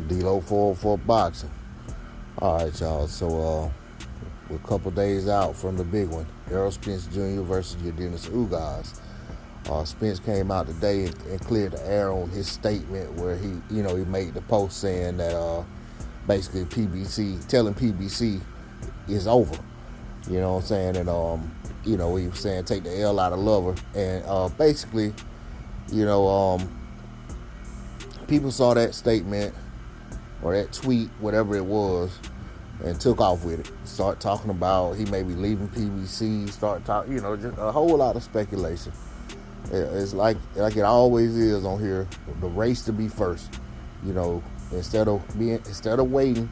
D-Lo for boxing. All right, y'all. So we're a couple days out from the big one. Errol Spence Jr. versus Ugas. Spence came out today and cleared the air on his statement where he made the post saying that basically telling PBC is over. You know what I'm saying? And he was saying take the L out of Lover, and basically, people saw that statement or that tweet, whatever it was, and took off with it. Start talking about he may be leaving PBC. Start talking, just a whole lot of speculation. It's like it always is on here, the race to be first. Instead of waiting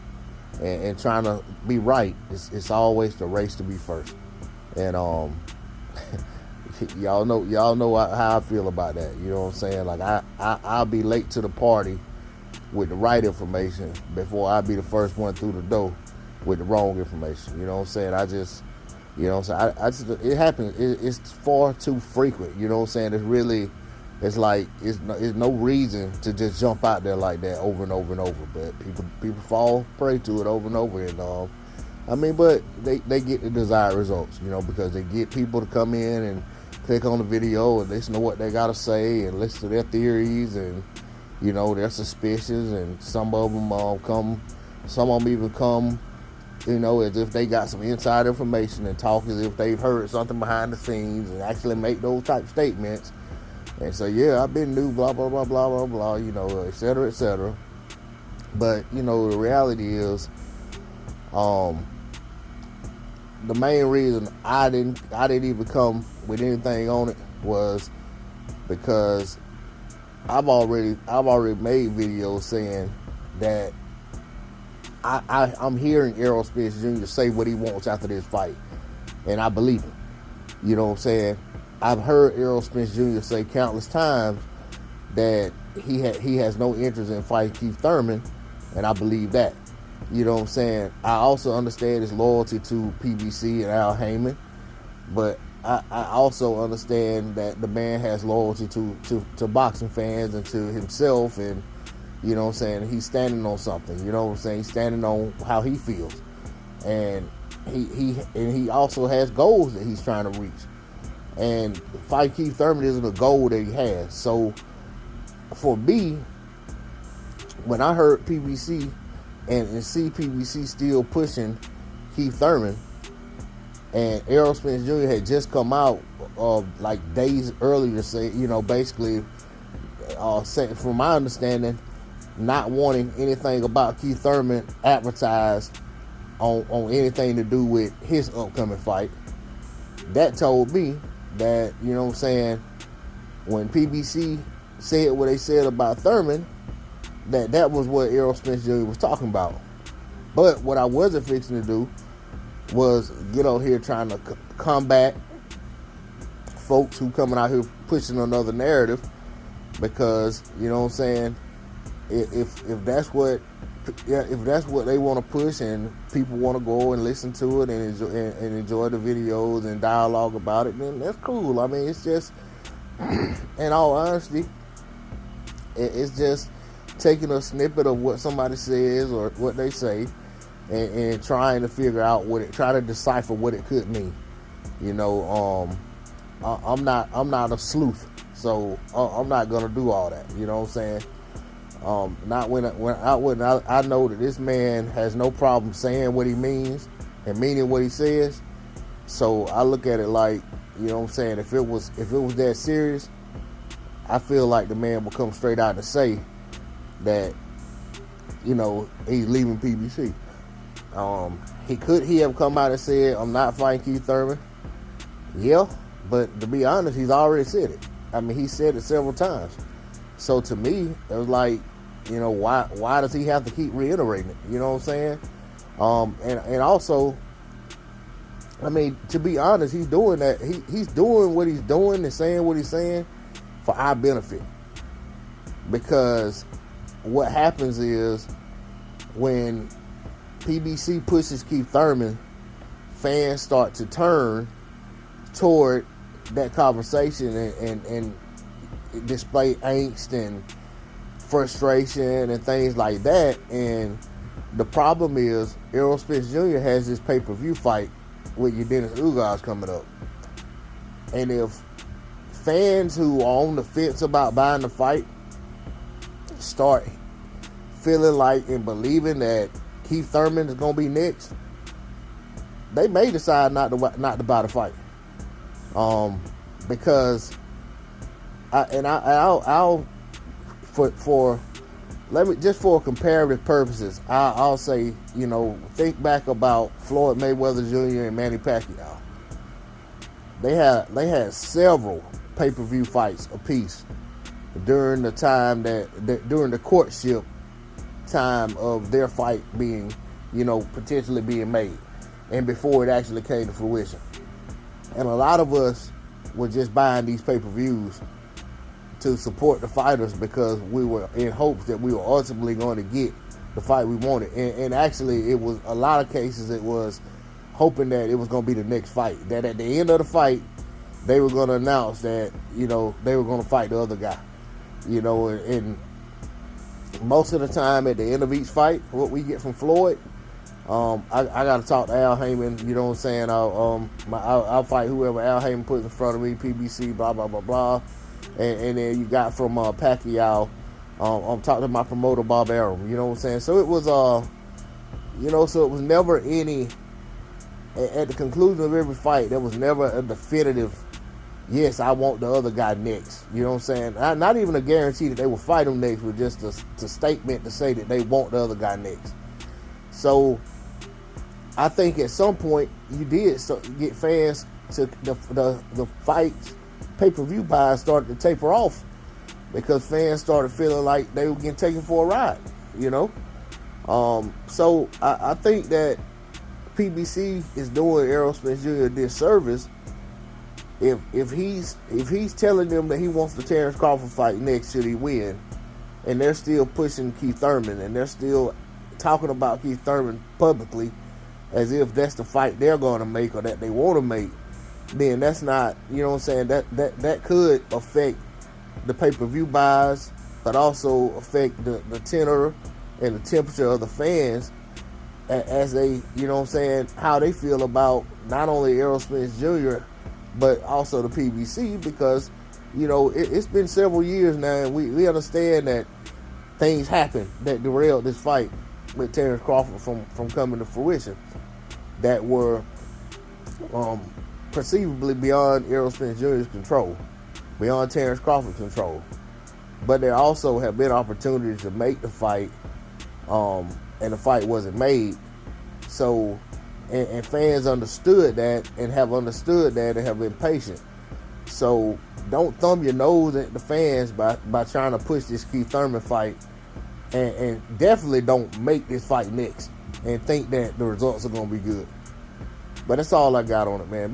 and trying to be right, it's always the race to be first. And y'all know how I feel about that. You know what I'm saying? Like I'll be late to the party with the right information before I be the first one through the door with the wrong information. You know what I'm saying? I just it happens. It's far too frequent. You know what I'm saying? It's no reason to just jump out there like that over and over and over. But people fall prey to it over and over. And but they get the desired results. Because they get people to come in and click on the video and listen to what they gotta say and listen to their theories, and they're suspicious, and some of them even come as if they got some inside information and talk as if they've heard something behind the scenes and actually make those type statements and say, yeah, I've been new, blah, blah, blah, blah, blah, blah, et cetera, et cetera. But, the reality is, the main reason I didn't even come with anything on it was because I've already made videos saying that I'm hearing Errol Spence Jr. say what he wants after this fight, and I believe him. You know what I'm saying? I've heard Errol Spence Jr. say countless times that he has no interest in fighting Keith Thurman, and I believe that. You know what I'm saying? I also understand his loyalty to PBC and Al Heyman, but I also understand that the man has loyalty to boxing fans and to himself, and you know what I'm saying, he's standing on something. You know what I'm saying? He's standing on how he feels, and he also has goals that he's trying to reach. And fight Keith Thurman isn't a goal that he has. So for me, when I heard PBC and see PBC still pushing Keith Thurman, and Errol Spence Jr. had just come out like days earlier, say, basically from my understanding, not wanting anything about Keith Thurman advertised on anything to do with his upcoming fight. That told me that, when PBC said what they said about Thurman, that was what Errol Spence Jr. was talking about. But what I wasn't fixing to do was get out here trying to combat folks who coming out here pushing another narrative, because, if that's what they want to push and people want to go and listen to it and enjoy the videos and dialogue about it, then that's cool. It's just, in all honesty, it's just taking a snippet of what somebody says or what they say and trying to figure out try to decipher what it could mean. I'm not a sleuth, so I'm not gonna do all that. You know what I'm saying? Not when I know that this man has no problem saying what he means and meaning what he says. So I look at it like, you know what I'm saying, if it was that serious, I feel like the man would come straight out and say that, he's leaving PBC. He have come out and said, I'm not fighting Keith Thurman? Yeah, but to be honest, he's already said it. He said it several times. So to me, it was like, why does he have to keep reiterating it? You know what I'm saying? And also, to be honest, he's doing that. He's doing what he's doing and saying what he's saying for our benefit. Because what happens is when PBC pushes Keith Thurman, fans start to turn toward that conversation and display angst and frustration and things like that. And the problem is Errol Spence Jr. has this pay-per-view fight with Ugas coming up. And if fans who are on the fence about buying the fight start feeling like and believing that Keith Thurman is going to be next, they may decide not to buy the fight. Because for comparative purposes, I'll say, think back about Floyd Mayweather Jr. and Manny Pacquiao. They had several pay-per-view fights apiece during the time during the courtship time of their fight being, potentially being made, and before it actually came to fruition. And a lot of us were just buying these pay-per-views to support the fighters because we were in hopes that we were ultimately going to get the fight we wanted. And actually, it was a lot of cases, it was hoping that it was going to be the next fight. That at the end of the fight, they were going to announce that, they were going to fight the other guy. And most of the time at the end of each fight, what we get from Floyd, I got to talk to Al Heyman, you know what I'm saying? I'll fight whoever Al Heyman puts in front of me, PBC, blah, blah, blah, blah. And then you got from Pacquiao, I'm talking to my promoter, Bob Errol, you know what I'm saying? So it was, so it was never any, at the conclusion of every fight, there was never a definitive, yes, I want the other guy next. You know what I'm saying? Not even a guarantee that they will fight him next, but just a statement to say that they want the other guy next. So I think at some point you did get fans to the fights, pay-per-view buys started to taper off because fans started feeling like they were getting taken for a ride, So I think that PBC is doing Errol Spence Jr. a disservice if he's telling them that he wants the Terrence Crawford fight next should he win, and they're still pushing Keith Thurman and they're still talking about Keith Thurman publicly as if that's the fight they're going to make or that they want to make, then that's not, that could affect the pay-per-view buys, but also affect the tenor and the temperature of the fans as they, how they feel about not only Errol Spence Jr., but also the PBC, because, it's been several years now, and we understand that things happened that derailed this fight with Terrence Crawford from coming to fruition that were perceivably beyond Errol Spence Jr.'s control, beyond Terrence Crawford's control. But there also have been opportunities to make the fight, and the fight wasn't made. So, and fans understood that and have been patient. So don't thumb your nose at the fans by trying to push this Keith Thurman fight, and definitely don't make this fight next and think that the results are going to be good. But that's all I got on it, man.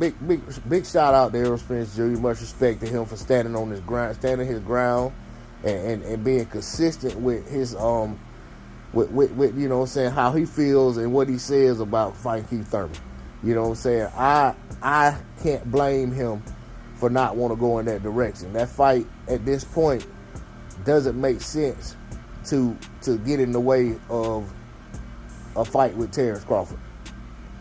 Big shout out to Errol Spence Jr. Much respect to him for standing his ground, and being consistent with his with how he feels and what he says about fighting Keith Thurman. You know what I'm saying? I can't blame him for not want to go in that direction. That fight at this point doesn't make sense to get in the way of a fight with Terrence Crawford.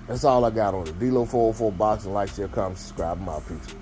That's all I got on it. D-Lo 404 Boxing. Like, share, comment, subscribe. I'm out. Peace.